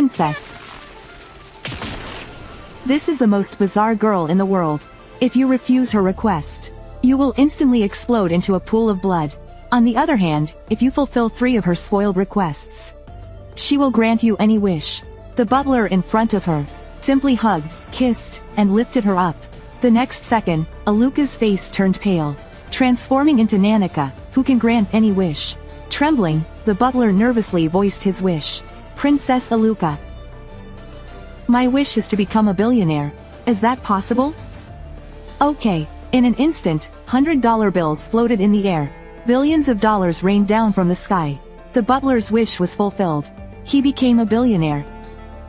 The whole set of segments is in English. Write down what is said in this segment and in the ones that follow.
Princess. This is the most bizarre girl in the world. If you refuse her request, you will instantly explode into a pool of blood. On the other hand, if you fulfill 3 of her spoiled requests, she will grant you any wish. The butler in front of her simply hugged, kissed, and lifted her up. The next second, Aluka's face turned pale, transforming into Nanika, who can grant any wish. Trembling, the butler nervously voiced his wish. Princess Aluka. My wish is to become a billionaire. Is that possible? Okay. In an instant, $100 bills floated in the air. Billions of dollars rained down from the sky. The butler's wish was fulfilled. He became a billionaire.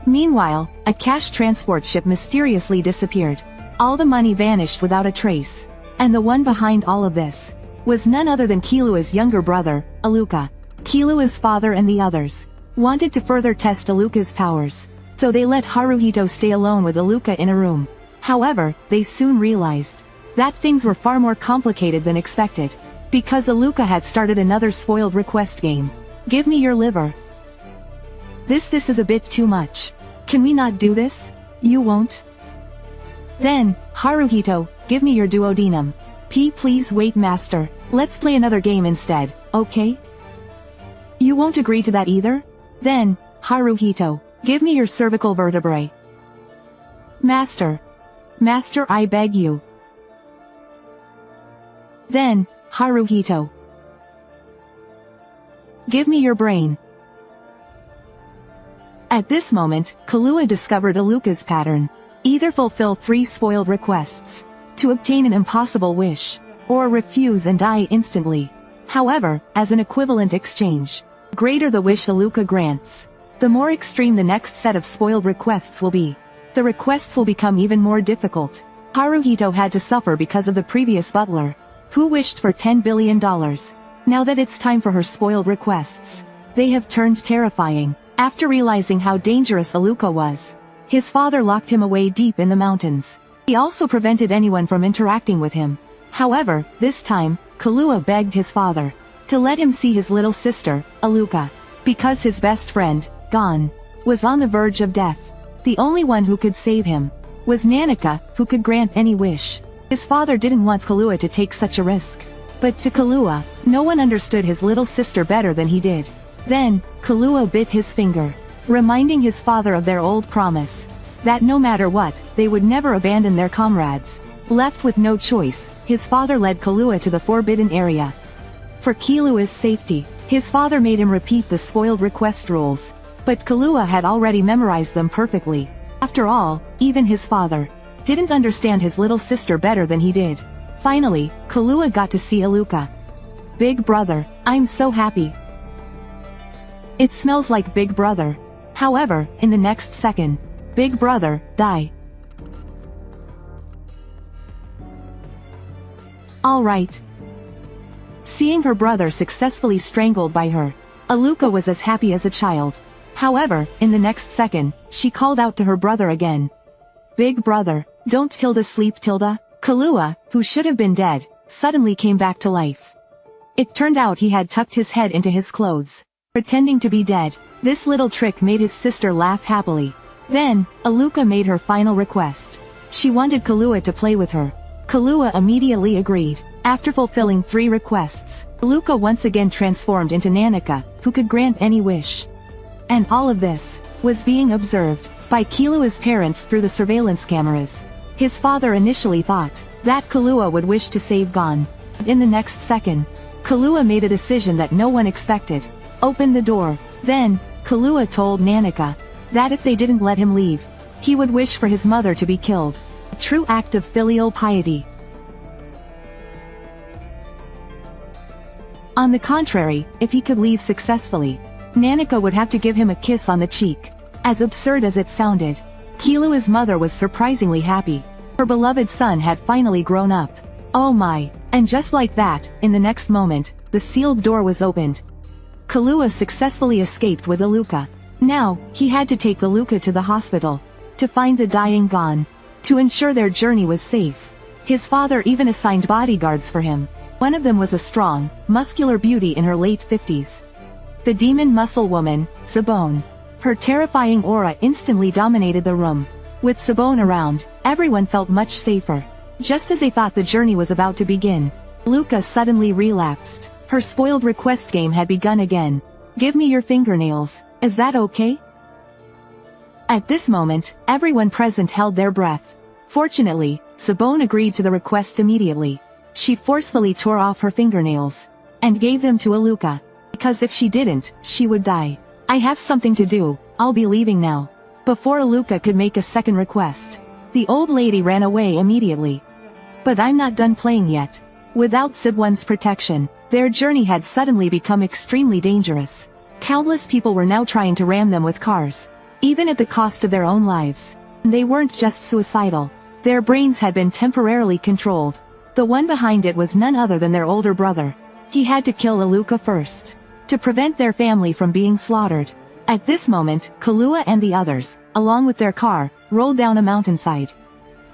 Meanwhile, a cash transport ship mysteriously disappeared. All the money vanished without a trace. And the one behind all of this was none other than Killua's younger brother, Aluka. Killua's father and the others wanted to further test Aluka's powers, so they let Haruhito stay alone with Aluka in a room. However, they soon realized that things were far more complicated than expected, because Aluka had started another spoiled request game. Give me your liver. This is a bit too much. Can we not do this? You won't? Then, Haruhito, give me your duodenum. Please wait, master. Let's play another game instead, okay? You won't agree to that either? Then, Haruhito, give me your cervical vertebrae. Master, I beg you. Then, Haruhito, give me your brain. At this moment, Killua discovered Aluka's pattern. Either fulfill 3 spoiled requests to obtain an impossible wish, or refuse and die instantly. However, as an equivalent exchange, greater the wish Aluka grants, the more extreme the next set of spoiled requests will be. The requests will become even more difficult. Haruhito had to suffer because of the previous butler, who wished for $10 billion. Now that it's time for her spoiled requests, they have turned terrifying. After realizing how dangerous Aluka was, his father locked him away deep in the mountains. He also prevented anyone from interacting with him. However, this time, Killua begged his father to let him see his little sister, Aluka, because his best friend, Gon, was on the verge of death. The only one who could save him was Nanika, who could grant any wish. His father didn't want Killua to take such a risk. But to Killua, no one understood his little sister better than he did. Then, Killua bit his finger, reminding his father of their old promise, that no matter what, they would never abandon their comrades. Left with no choice, his father led Killua to the forbidden area. For Killua's safety, his father made him repeat the spoiled request rules. But Killua had already memorized them perfectly. After all, even his father didn't understand his little sister better than he did. Finally, Killua got to see Aluka. Big brother, I'm so happy. It smells like Big Brother. However, in the next second, Big Brother, die. Alright. Seeing her brother successfully strangled by her, Aluka was as happy as a child. However, in the next second, she called out to her brother again. Big Brother, don't sleep. Killua, who should have been dead, suddenly came back to life. It turned out he had tucked his head into his clothes, pretending to be dead. This little trick made his sister laugh happily. Then, Aluka made her final request. She wanted Killua to play with her. Killua immediately agreed. After fulfilling 3 requests, Aluka once again transformed into Nanika, who could grant any wish. And all of this was being observed by Killua's parents through the surveillance cameras. His father initially thought that Killua would wish to save Gon. In the next second, Killua made a decision that no one expected. Open the door. Then, Killua told Nanika that if they didn't let him leave, he would wish for his mother to be killed. A true act of filial piety. On the contrary, if he could leave successfully, Nanika would have to give him a kiss on the cheek. As absurd as it sounded, Killua's mother was surprisingly happy. Her beloved son had finally grown up. Oh my. And just like that, in the next moment, the sealed door was opened. Killua successfully escaped with Aluka. Now, he had to take Aluka to the hospital to find the dying Gon. To ensure their journey was safe, his father even assigned bodyguards for him. One of them was a strong, muscular beauty in her late 50s. The demon muscle woman, Zabone. Her terrifying aura instantly dominated the room. With Sabone around, everyone felt much safer. Just as they thought the journey was about to begin, Luca suddenly relapsed. Her spoiled request game had begun again. "Give me your fingernails, is that okay?" At this moment, everyone present held their breath. Fortunately, Sabone agreed to the request immediately. She forcefully tore off her fingernails and gave them to Aluka, because if she didn't, she would die. "I have something to do, I'll be leaving now." Before Aluka could make a second request, the old lady ran away immediately. But I'm not done playing yet. Without Sibwen's protection, their journey had suddenly become extremely dangerous. Countless people were now trying to ram them with cars, even at the cost of their own lives. They weren't just suicidal. Their brains had been temporarily controlled. The one behind it was none other than their older brother. He had to kill Aluka first, to prevent their family from being slaughtered. At this moment, Kahlua and the others, along with their car, rolled down a mountainside.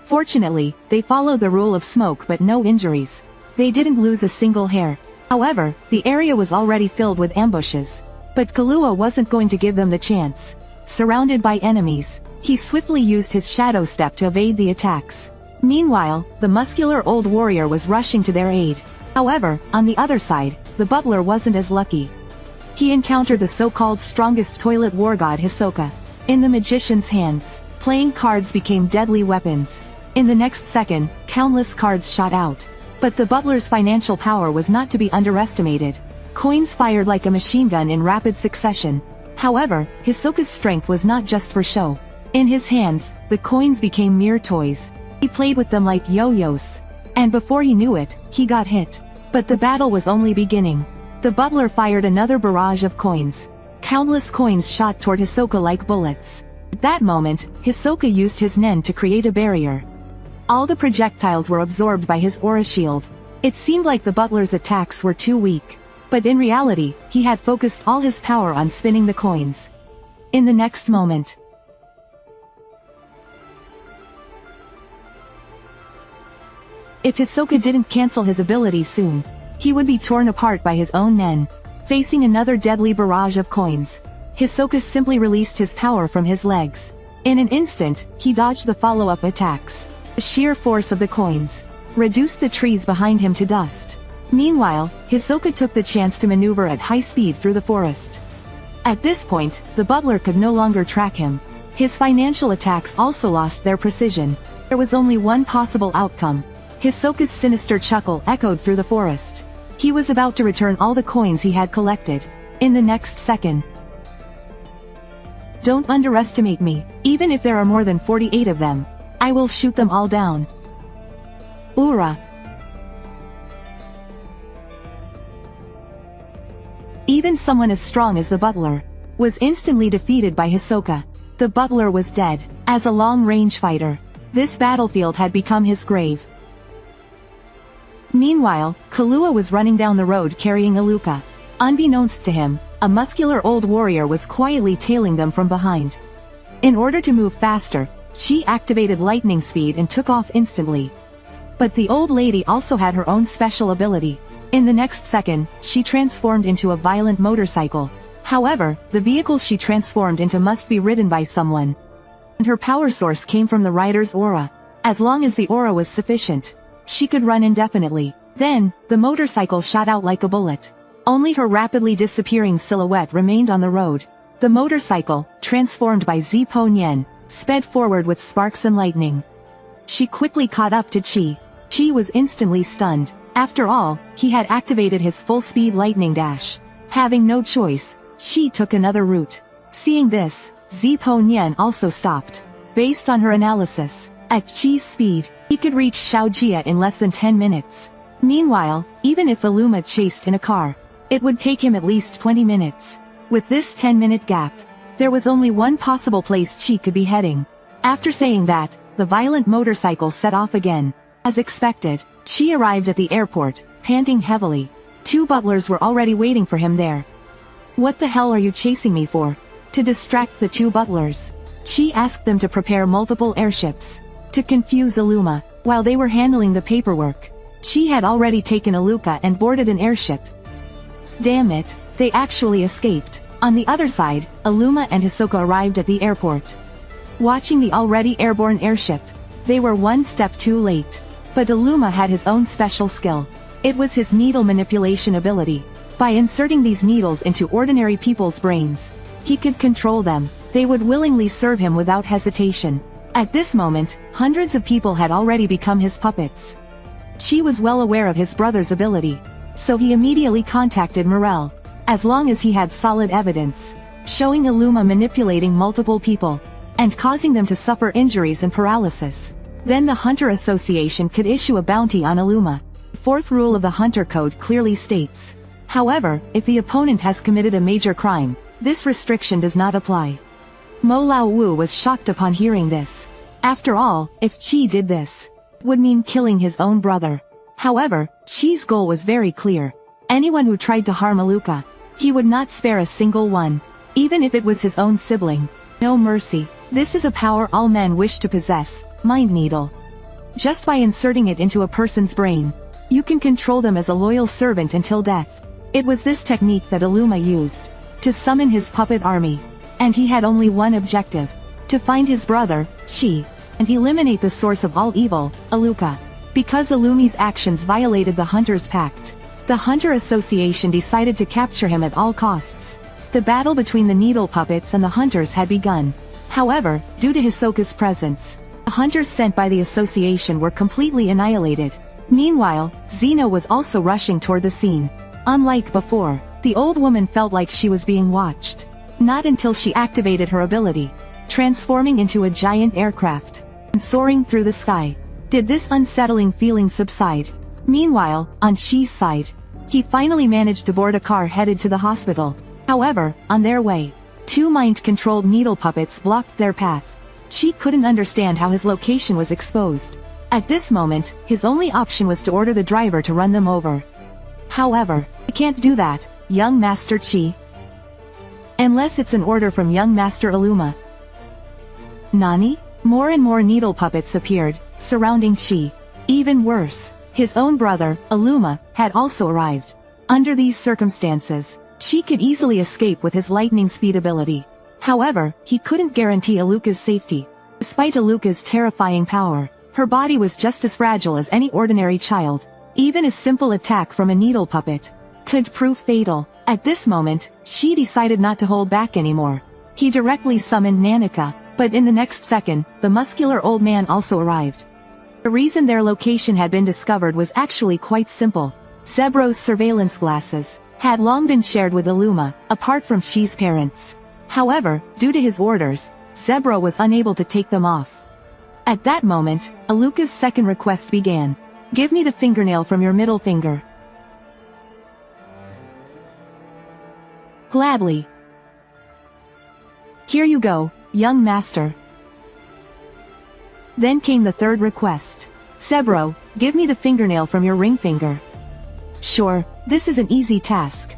Fortunately, they followed the rule of smoke but no injuries. They didn't lose a single hair. However, the area was already filled with ambushes. But Kahlua wasn't going to give them the chance. Surrounded by enemies, he swiftly used his shadow step to evade the attacks. Meanwhile, the muscular old warrior was rushing to their aid. However, on the other side, the butler wasn't as lucky. He encountered the so-called strongest toilet war god Hisoka. In the magician's hands, playing cards became deadly weapons. In the next second, countless cards shot out. But the butler's financial power was not to be underestimated. Coins fired like a machine gun in rapid succession. However, Hisoka's strength was not just for show. In his hands, the coins became mere toys. He played with them like yo-yos. And before he knew it, he got hit. But the battle was only beginning. The butler fired another barrage of coins. Countless coins shot toward Hisoka like bullets. At that moment, Hisoka used his nen to create a barrier. All the projectiles were absorbed by his aura shield. It seemed like the butler's attacks were too weak. But in reality, he had focused all his power on spinning the coins. In the next moment, if Hisoka didn't cancel his ability soon, he would be torn apart by his own nen. Facing another deadly barrage of coins, Hisoka simply released his power from his legs. In an instant, he dodged the follow-up attacks. The sheer force of the coins reduced the trees behind him to dust. Meanwhile, Hisoka took the chance to maneuver at high speed through the forest. At this point, the butler could no longer track him. His financial attacks also lost their precision. There was only one possible outcome. Hisoka's sinister chuckle echoed through the forest. He was about to return all the coins he had collected. In the next second, "Don't underestimate me, even if there are more than 48 of them. I will shoot them all down." Ura. Even someone as strong as the butler was instantly defeated by Hisoka. The butler was dead. As a long-range fighter, this battlefield had become his grave. Meanwhile, Kahlua was running down the road carrying Aluka. Unbeknownst to him, a muscular old warrior was quietly tailing them from behind. In order to move faster, she activated lightning speed and took off instantly. But the old lady also had her own special ability. In the next second, she transformed into a violent motorcycle. However, the vehicle she transformed into must be ridden by someone. And her power source came from the rider's aura. As long as the aura was sufficient, she could run indefinitely. Then, the motorcycle shot out like a bullet. Only her rapidly disappearing silhouette remained on the road. The motorcycle, transformed by Zipo Nian, sped forward with sparks and lightning. She quickly caught up to Chi. Chi was instantly stunned. After all, he had activated his full-speed lightning dash. Having no choice, Chi took another route. Seeing this, Zipo Nian also stopped. Based on her analysis, at Chi's speed, he could reach Xiaojia in less than 10 minutes. Meanwhile, even if Illuma chased in a car, it would take him at least 20 minutes. With this 10-minute gap, there was only one possible place Chi could be heading. After saying that, the violent motorcycle set off again. As expected, Chi arrived at the airport, panting heavily. 2 butlers were already waiting for him there. "What the hell are you chasing me for?" To distract the 2 butlers, Chi asked them to prepare multiple airships. To confuse Illuma, while they were handling the paperwork, Chi had already taken Aluka and boarded an airship. Damn it, they actually escaped. On the other side, Aluma and Hisoka arrived at the airport. Watching the already airborne airship, they were one step too late. But Aluma had his own special skill. It was his needle manipulation ability. By inserting these needles into ordinary people's brains, he could control them. They would willingly serve him without hesitation. At this moment, hundreds of people had already become his puppets. Chi was well aware of his brother's ability, so he immediately contacted Morel. As long as he had solid evidence, showing Aluma manipulating multiple people, and causing them to suffer injuries and paralysis, then the Hunter Association could issue a bounty on Aluma. The fourth rule of the Hunter Code clearly states, however, if the opponent has committed a major crime, this restriction does not apply. Mo Lao Wu was shocked upon hearing this. After all, if Chi did this, it would mean killing his own brother. However, Chi's goal was very clear. Anyone who tried to harm Aluma, he would not spare a single one. Even if it was his own sibling. No mercy. This is a power all men wish to possess, Mind Needle. Just by inserting it into a person's brain, you can control them as a loyal servant until death. It was this technique that Aluma used to summon his puppet army. And he had only one objective: to find his brother, Chi, and eliminate the source of all evil, Aluma. Because Alumi's actions violated the Hunter's Pact, the Hunter Association decided to capture him at all costs. The battle between the Needle Puppets and the Hunters had begun. However, due to Hisoka's presence, the Hunters sent by the Association were completely annihilated. Meanwhile, Zeno was also rushing toward the scene. Unlike before, the old woman felt like she was being watched. Not until she activated her ability, transforming into a giant aircraft, and soaring through the sky, did this unsettling feeling subside. Meanwhile, on Chi's side, he finally managed to board a car headed to the hospital. However, on their way, two mind-controlled needle puppets blocked their path. Chi couldn't understand how his location was exposed. At this moment, his only option was to order the driver to run them over. However, I can't do that, young Master Chi. Unless it's an order from young Master Aluma. Nani? More and more needle puppets appeared, surrounding Chi. Even worse, his own brother, Aluma, had also arrived. Under these circumstances, Chi could easily escape with his lightning speed ability. However, he couldn't guarantee Aluka's safety. Despite Aluka's terrifying power, her body was just as fragile as any ordinary child. Even a simple attack from a needle puppet could prove fatal. At this moment, Chi decided not to hold back anymore. He directly summoned Nanika, but in the next second, the muscular old man also arrived. The reason their location had been discovered was actually quite simple. Zebro's surveillance glasses had long been shared with Aluma, apart from Chi's parents. However, due to his orders, Zebro was unable to take them off. At that moment, Aluka's second request began. Give me the fingernail from your middle finger. Gladly. Here you go, young master. Then came the third request. Zebro, give me the fingernail from your ring finger. Sure, this is an easy task.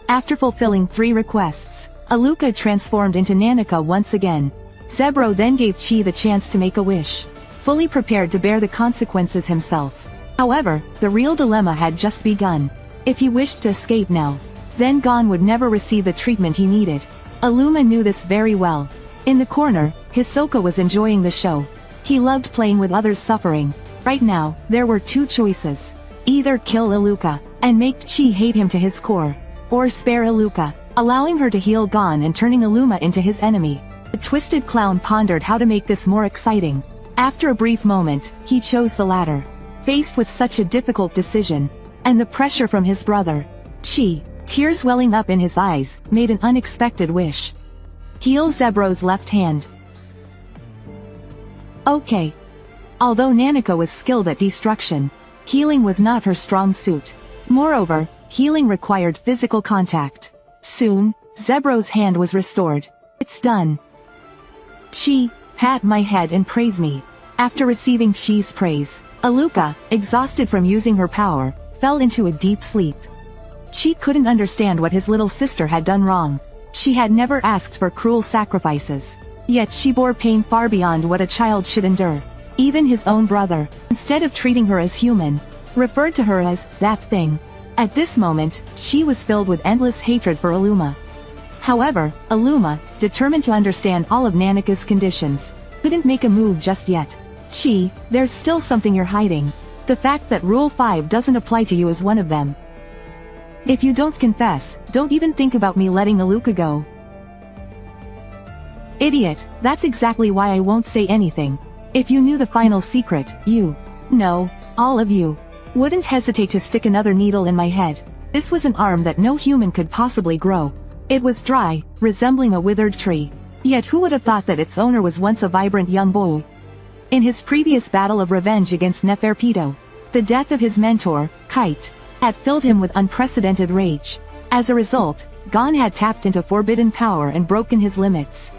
After fulfilling 3 requests, Aluka transformed into Nanika once again. Zebro then gave Chi the chance to make a wish, fully prepared to bear the consequences himself. However, the real dilemma had just begun. If he wished to escape now, then Gon would never receive the treatment he needed. Aluma knew this very well. In the corner, Hisoka was enjoying the show. He loved playing with others suffering. Right now, there were 2 choices. Either kill Aluka, and make Chi hate him to his core, or spare Aluka, allowing her to heal Gon and turning Aluma into his enemy. The twisted clown pondered how to make this more exciting. After a brief moment, he chose the latter. Faced with such a difficult decision, and the pressure from his brother, Chi, tears welling up in his eyes, made an unexpected wish. Heal Zebro's left hand. Okay. Although Nanika was skilled at destruction, healing was not her strong suit. Moreover, healing required physical contact. Soon, Zebro's hand was restored. It's done. Chi, pat my head and praise me. After receiving Chi's praise, Aluka, exhausted from using her power, fell into a deep sleep. Chi couldn't understand what his little sister had done wrong. She had never asked for cruel sacrifices. Yet she bore pain far beyond what a child should endure. Even his own brother, instead of treating her as human, referred to her as that thing. At this moment, she was filled with endless hatred for Aluma. However, Aluma, determined to understand all of Nanaka's conditions, couldn't make a move just yet. There's still something you're hiding. The fact that Rule 5 doesn't apply to you is one of them. If you don't confess, don't even think about me letting Aluka go. Idiot, that's exactly why I won't say anything. If you knew the final secret, all of you, wouldn't hesitate to stick another needle in my head. This was an arm that no human could possibly grow. It was dry, resembling a withered tree. Yet who would have thought that its owner was once a vibrant young boy? In his previous battle of revenge against Neferpitou, the death of his mentor, Kite, had filled him with unprecedented rage. As a result, Gon had tapped into forbidden power and broken his limits.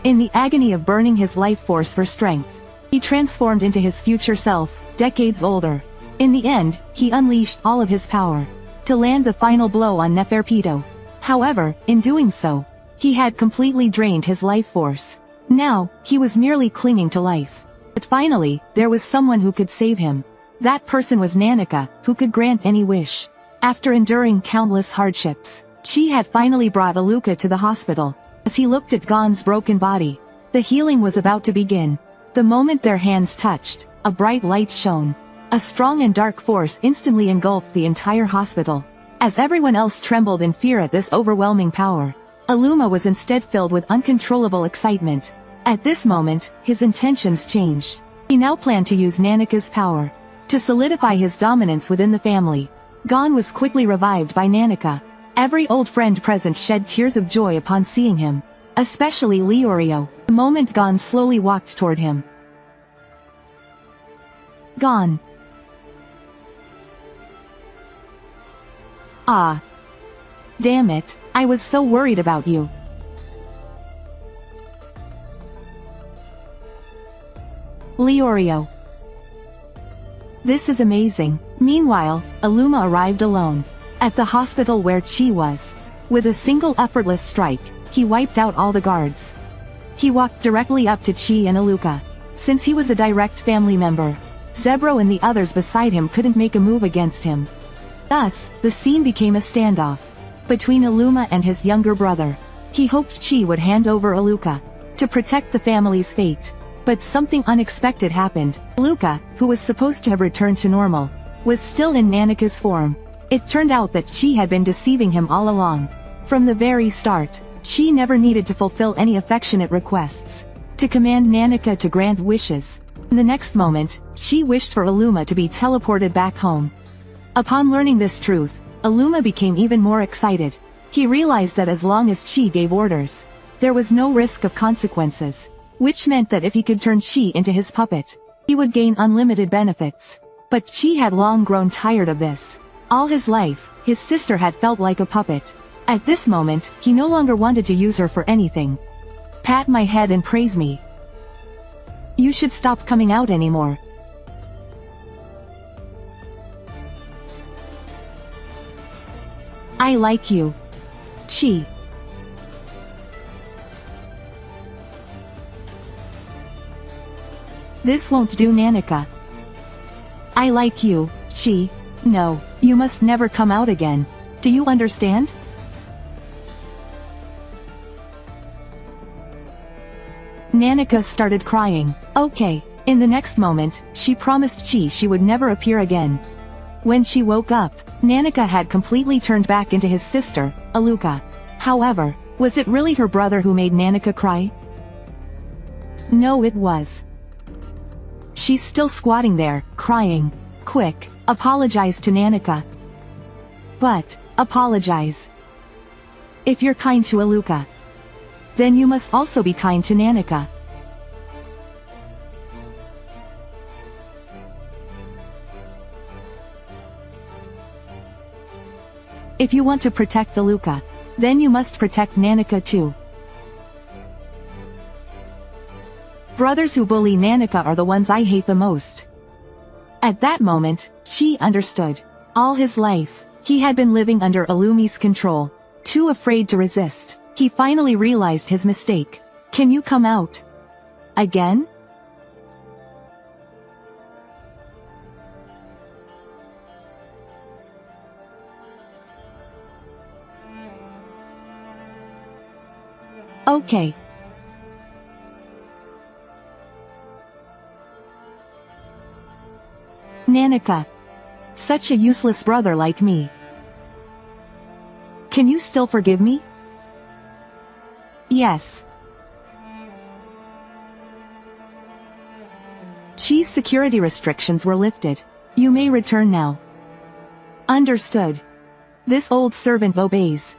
In the agony of burning his life force for strength, he transformed into his future self, decades older. In the end, he unleashed all of his power to land the final blow on Neferpitou. However, in doing so, he had completely drained his life force. Now, he was merely clinging to life. But finally, there was someone who could save him. That person was Nanaka, who could grant any wish. After enduring countless hardships, she had finally brought Aluka to the hospital. As he looked at Gon's broken body, the healing was about to begin. The moment their hands touched, a bright light shone. A strong and dark force instantly engulfed the entire hospital. As everyone else trembled in fear at this overwhelming power, Aluma was instead filled with uncontrollable excitement. At this moment, his intentions changed. He now planned to use Nanaka's power to solidify his dominance within the family. Gon was quickly revived by Nanaka. Every old friend present shed tears of joy upon seeing him, especially Leorio. The moment Gon slowly walked toward him. Gon. Ah. Damn it, I was so worried about you. Leorio. This is amazing. Meanwhile, Aluma arrived alone at the hospital where Chi was. With a single effortless strike, he wiped out all the guards. He walked directly up to Chi and Aluka. Since he was a direct family member, Zebro and the others beside him couldn't make a move against him. Thus, the scene became a standoff between Aluma and his younger brother. He hoped Chi would hand over Aluka to protect the family's fate. But something unexpected happened. Aluka, who was supposed to have returned to normal, was still in Nanaka's form. It turned out that Chi had been deceiving him all along. From the very start, Chi never needed to fulfill any affectionate requests to command Nanaka to grant wishes. In the next moment, Chi wished for Aluma to be teleported back home. Upon learning this truth, Aluma became even more excited. He realized that as long as Chi gave orders, there was no risk of consequences, which meant that if he could turn Chi into his puppet, he would gain unlimited benefits. But Chi had long grown tired of this. All his life, his sister had felt like a puppet. At this moment, he no longer wanted to use her for anything. Pat my head and praise me. You should stop coming out anymore. I like you. Chi. This won't do, Nanaka. I like you, Chi. No, you must never come out again. Do you understand? Nanaka started crying. Okay. In the next moment, she promised Chi she would never appear again. When she woke up, Nanaka had completely turned back into his sister, Aluka. However, was it really her brother who made Nanaka cry? No, it was. She's still squatting there, crying. Quick, apologize to Nanaka. But, apologize. If you're kind to Aluka, then you must also be kind to Nanaka. If you want to protect Aluka, then you must protect Nanaka too. Brothers who bully Nanaka are the ones I hate the most. At that moment, Chi understood. All his life, he had been living under Alumi's control. Too afraid to resist, he finally realized his mistake. Can you come out? Again? Okay. Nanika. Such a useless brother like me. Can you still forgive me? Yes. Chi's security restrictions were lifted. You may return now. Understood. This old servant obeys.